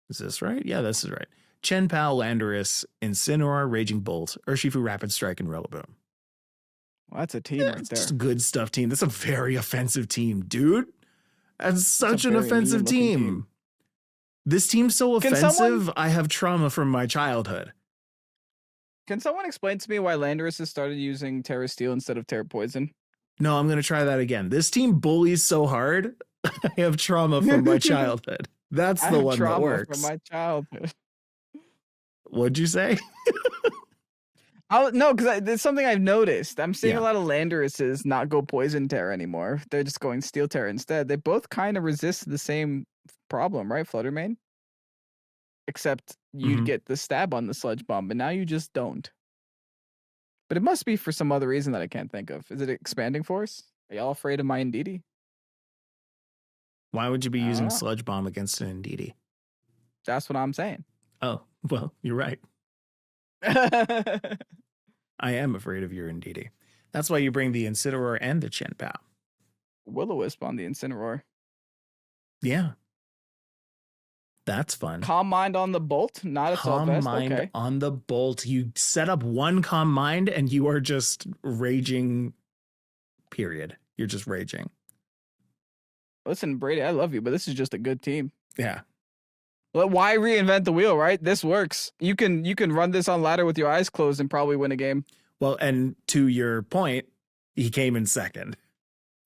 is this right? Yeah, this is right. Chenpao, Landorus, Incineroar, Raging Bolt, Urshifu, Rapid Strike, and Rillaboom. Well, that's a team right there. Just a good stuff team. That's a very offensive team, dude. That's such an offensive team. This team's so Can offensive, I have trauma from my childhood. Can someone explain to me why Landorus has started using Terra Steel instead of Terra Poison? No, I'm going to try that again. This team bullies so hard, I have trauma from my childhood. That's I the have one that trauma works. from my childhood. What'd you say? No, because there's something I've noticed. I'm seeing Yeah. a lot of Landoruses not go Poison Terra anymore. They're just going Steel Terra instead. They both kind of resist the same problem, right, Fluttermane? Except you'd get the stab on the Sludge Bomb, but now you just don't. But it must be for some other reason that I can't think of. Is it Expanding Force? Are y'all afraid of my Indeedee? Why would you be I don't using know. Sludge Bomb against an Indeedee? That's what I'm saying. Oh, well, you're right. I am afraid of your Indeedee. That's why you bring the Incineroar and the Chinpow. Will-O-Wisp on the Incineroar. Yeah. That's fun. Calm Mind on the Bolt? Not a Assault Calm Vest? Mind Okay. on the Bolt. You set up one Calm Mind and you are just raging, period. You're just raging. Listen, Brady, I love you, but this is just a good team. Yeah. Well, why reinvent the wheel, right? This works. You can run this on ladder with your eyes closed and probably win a game. Well, and to your point, he came in second.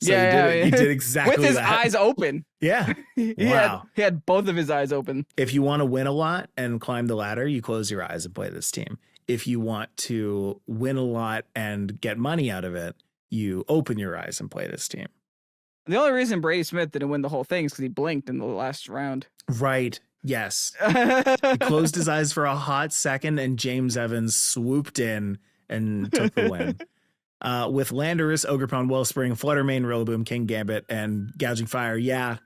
So Yeah, he did exactly with his that. eyes open. Yeah. He Wow. had both of his eyes open. If you want to win a lot and climb the ladder, you close your eyes and play this team. If you want to win a lot and get money out of it, you open your eyes and play this team. The only reason Brady Smith didn't win the whole thing is because he blinked in the last round. Right. Yes. He closed his eyes for a hot second and James Evans swooped in and took the win. With Landorus, Ogerpon, Wellspring, Fluttermane, Rillaboom, King Gambit, and Gouging Fire. Yeah,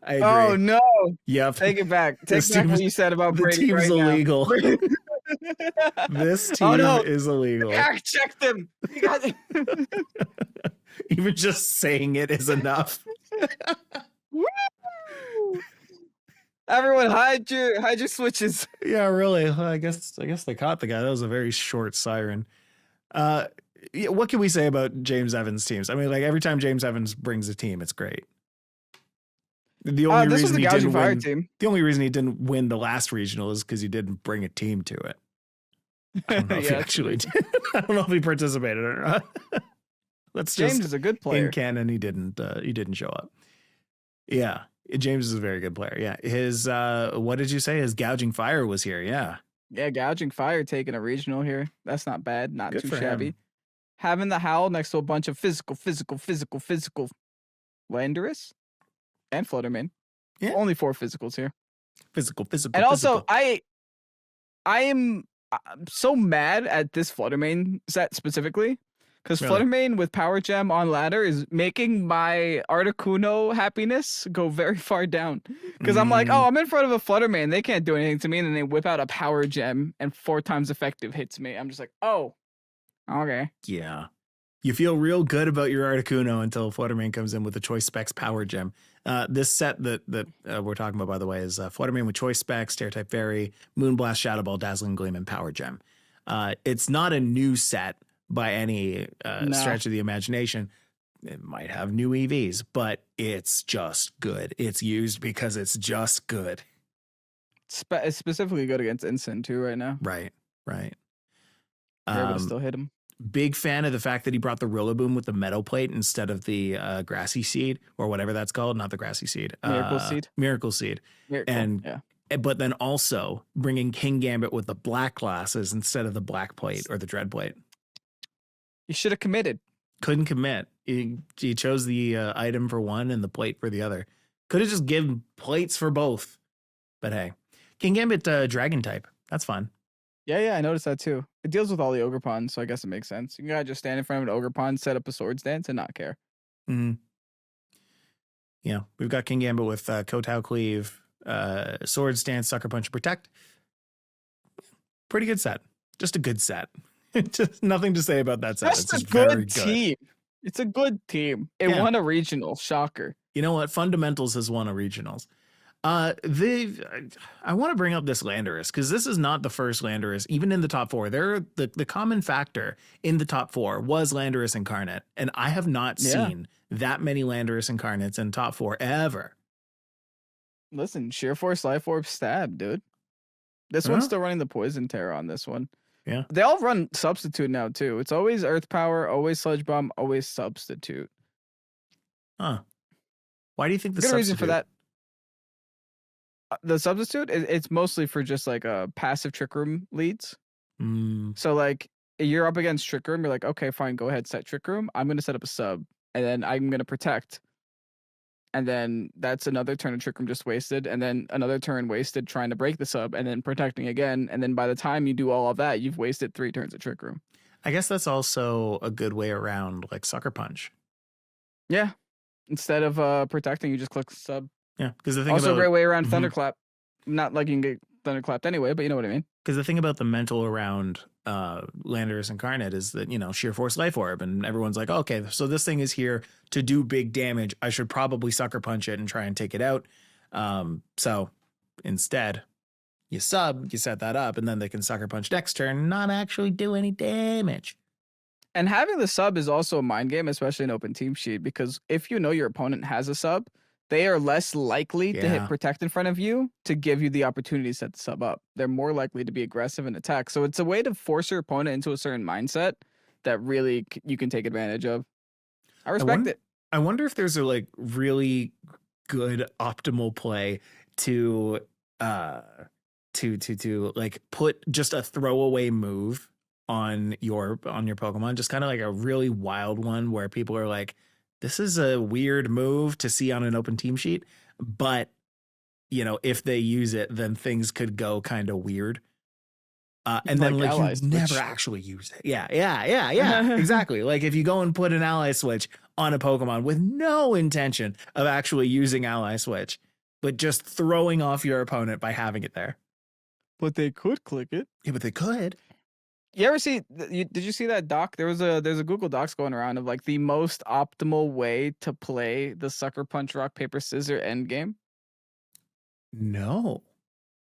I agree. Oh, no. Yep. Take it back. Take This back what team's- you said about The Brady team's right now. illegal. This team Oh, no. is illegal. Fact checked him. He got it. Even just saying it is enough. Woo! Everyone hide your switches. Yeah, really. I guess they caught the guy. That was a very short siren. Yeah, what can we say about James Evans teams? I mean, like every time James Evans brings a team, it's great. The only This was reason the he Gouging didn't Fire win, team. the only reason he didn't win the last regional is because he didn't bring a team to it. I don't know if he Yeah. actually did. I don't know if he participated or not. Let's James just is a good player. in canon he didn't show up. Yeah, James is a very good player. Yeah, his what did you say? His Gouging Fire was here. Yeah, Yeah, Gouging Fire taking a regional here. That's not bad. Not Good too for shabby. him. Having the Howl next to a bunch of physical Landorus and Fluttermane. Yeah. Only 4 physicals here. physical. And also, I am so mad at this Fluttermane set specifically because Really? Fluttermane with Power Gem on ladder is making my Articuno happiness go very far down. Because I'm like, oh, I'm in front of a Fluttermane. They can't do anything to me. And then they whip out a Power Gem and 4 times effective hits me. I'm just like, oh, okay. Yeah. You feel real good about your Articuno until Fluttermane comes in with the Choice Specs Power Gem. This set that we're talking about, by the way, is Fluttermane with Choice Specs, Tear-type Fairy, Moonblast, Shadow Ball, Dazzling Gleam, and Power Gem. It's not a new set by any stretch of the imagination. It might have new EVs, but it's just good. It's used because it's just good. It's specifically good against Instant too right now. Right. You're able to still hit him. Big fan of the fact that he brought the Rillaboom with the Meadow Plate instead of the Grassy Seed or whatever that's called. Not the Grassy Seed. Miracle Seed. Miracle Seed. Miracle, And yeah. but then also bringing King Gambit with the black glasses instead of the black plate or the dread plate. You should have committed. Couldn't commit. He chose the item for one and the plate for the other. Could have just given plates for both. But hey, King Gambit dragon type. That's fun. Yeah, I noticed that too. It deals with all the ogre pawns, so I guess it makes sense. You gotta just stand in front of an ogre pawn, set up a swords dance, and not care. Mm-hmm. Yeah, we've got King Gambit with Kotao Cleave, Swords Dance, Sucker Punch, and Protect. Pretty good set. Just a good set. Just nothing to say about that set. That's It's a just very good team. It's a good team. It Yeah. won a regional. Shocker. You know what? Fundamentals has won a regionals. I want to bring up this Landorus because this is not the first Landorus, even in the top 4. The common factor in the top 4 was Landorus Incarnate, and I have not seen that many Landorus Incarnates in top 4 ever. Listen, Sheer Force, Life Orb, Stab, dude. This one's still running the Poison Terror on this one. Yeah. They all run Substitute now, too. It's always Earth Power, always Sludge Bomb, always Substitute. Huh. Why do you think the Good substitute? reason for that. The Substitute, it's mostly for just like passive Trick Room leads. So like you're up against Trick Room, you're like, okay, fine, go ahead, set Trick Room. I'm going to set up a sub, and then I'm going to protect. And then that's another turn of Trick Room just wasted, and then another turn wasted trying to break the sub, and then protecting again. And then by the time you do all of that, you've wasted 3 turns of Trick Room. I guess that's also a good way around like Sucker Punch. Yeah. Instead of protecting, you just click sub. Yeah, because the thing also about, a great way around Thunderclap. Not like you can get Thunderclapped anyway, but you know what I mean. Because the thing about the mental around Landorus Incarnate is that, you know, Sheer Force Life Orb, and everyone's like, okay, so this thing is here to do big damage. I should probably Sucker Punch it and try and take it out. So instead, you sub, you set that up, and then they can Sucker Punch next turn and not actually do any damage. And having the sub is also a mind game, especially in Open Team Sheet, because if you know your opponent has a sub, they are less likely to hit Protect in front of you to give you the opportunity to set the sub up. They're more likely to be aggressive and attack. So it's a way to force your opponent into a certain mindset that really you can take advantage of. I respect it. I wonder if there's a like really good optimal play to like put just a throwaway move on your Pokemon, just kind of like a really wild one where people are like, this is a weird move to see on an Open Team Sheet, but you know, if they use it, then things could go kind of weird. And then like you never actually use it. Yeah. Exactly. Like if you go and put an ally switch on a Pokemon with no intention of actually using ally switch, but just throwing off your opponent by having it there. But they could click it. Yeah, but they could. You ever see? Did you see that doc? There's a Google Docs going around of like the most optimal way to play the Sucker Punch Rock Paper Scissors end game. No.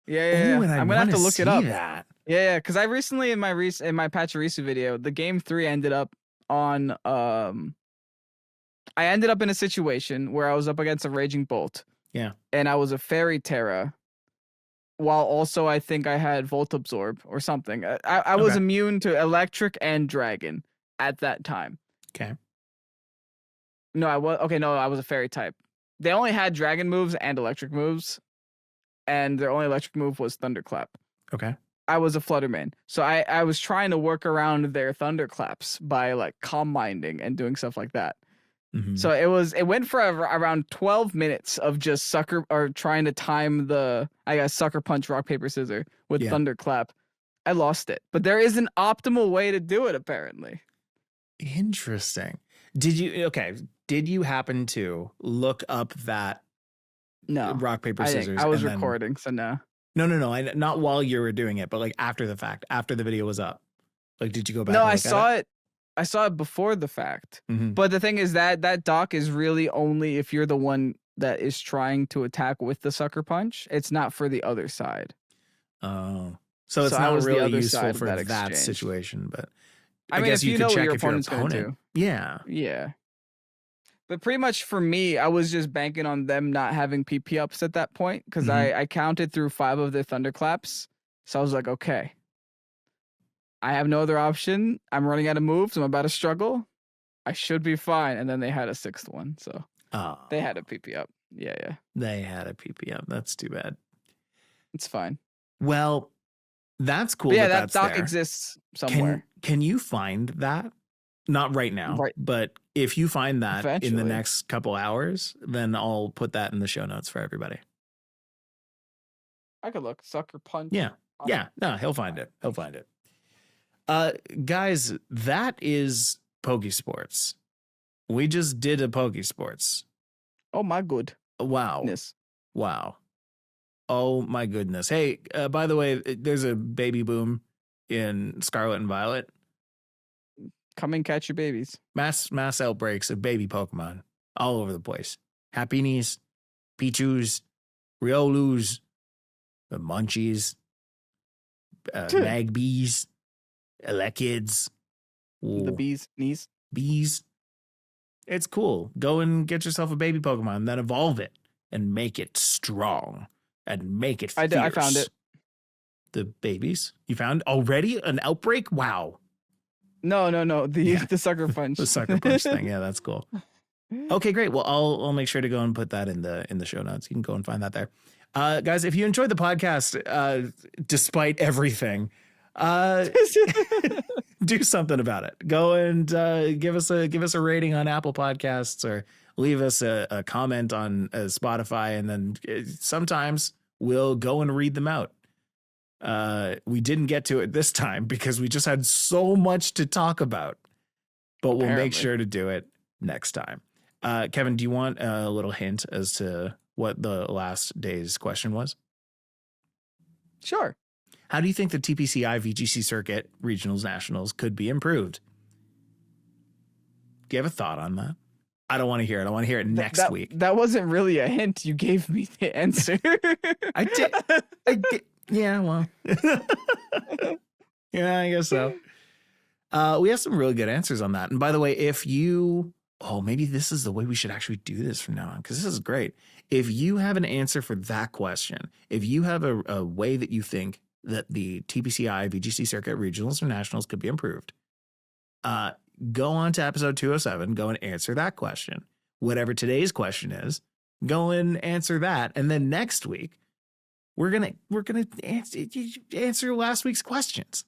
Yeah. Ooh, I'm gonna have to look it up. That. Yeah, because I recently in my Pachirisu video, the game 3 ended up on I ended up in a situation where I was up against a Raging Bolt. Yeah. And I was a Fairy Terra. While also I think I had Volt Absorb or something. I was immune to Electric and Dragon at that time. Okay. No, I was a Fairy type. They only had Dragon moves and Electric moves, and their only Electric move was Thunderclap. Okay. I was a Flutterman, so I was trying to work around their Thunderclaps by like Calm Minding and doing stuff like that. Mm-hmm. So it went for around 12 minutes of just trying to time Sucker Punch Rock Paper Scissors with Thunderclap. I lost it, but there is an optimal way to do it apparently. Interesting. Did you happen to look up that rock paper scissors? I was recording, so no. No. Not while you were doing it, but like after the fact, after the video was up. Like, did you go back? No, I saw it. I saw it before the fact. Mm-hmm. But the thing is that doc is really only if you're the one that is trying to attack with the Sucker Punch. It's not for the other side. Oh. So it's not really useful for that exchange. situation, but I mean, guess if you could know check what your if your opponent's going to do. Yeah. But pretty much for me, I was just banking on them not having PP ups at that point because I counted through 5 of their Thunderclaps. So I was like, okay. I have no other option. I'm running out of moves. I'm about to struggle. I should be fine. And then they had a 6th one. So they had a PP up. Yeah. They had a PP up. That's too bad. It's fine. Well, that's cool. But yeah, that doc there. exists somewhere. Can you find that? Not right now, but if you find that in the next couple hours, then I'll put that in the show notes for everybody. I could look. Sucker Punch. Yeah. No, he'll find it. Guys, that is Pokésports. We just did a Pokésports. Oh my good. Wow. Oh my goodness. Hey, by the way, there's a baby boom in Scarlet and Violet. Come and catch your babies. Mass outbreaks of baby Pokemon all over the place. Happinis, Pichus, Riolus, the Munchies, Magbees, Elekids. The bees. It's cool. Go and get yourself a baby Pokemon, then evolve it. and make it strong and make it I fierce. found it. The babies? You found already an outbreak? Wow. No. The sucker punch. The sucker punch thing. Yeah, that's cool. Okay, great. Well, I'll make sure to go and put that in the show notes. You can go and find that there. Guys, if you enjoyed the podcast, despite everything, do something about it. Go and give us a rating on Apple Podcasts, or leave us a comment on Spotify, and then sometimes we'll go and read them out. We didn't get to it this time because we just had so much to talk about, but we'll make sure to do it next time. Kevin, do you want a little hint as to what the last day's question was? Sure. How do you think the TPCI VGC circuit regionals nationals could be improved? Do you have a thought on that? I don't want to hear it. I want to hear it next week. That wasn't really a hint. You gave me the answer. I did. Yeah, well. Yeah, I guess so. We have some really good answers on that. And by the way, if you... Oh, maybe this is the way we should actually do this from now on, because this is great. If you have an answer for that question, if you have a way that you think that the TPCI VGC circuit regionals or nationals could be improved, go on to episode 207, go and answer that question. Whatever today's question is, go and answer that. And then next week, we're gonna answer last week's questions.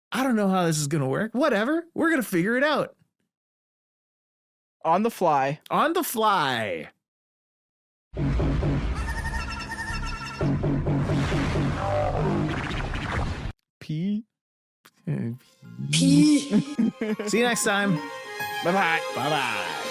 I don't know how this is gonna work. Whatever. We're gonna figure it out. On the fly. On the fly. P. P. See you next time. Bye-bye. Bye-bye.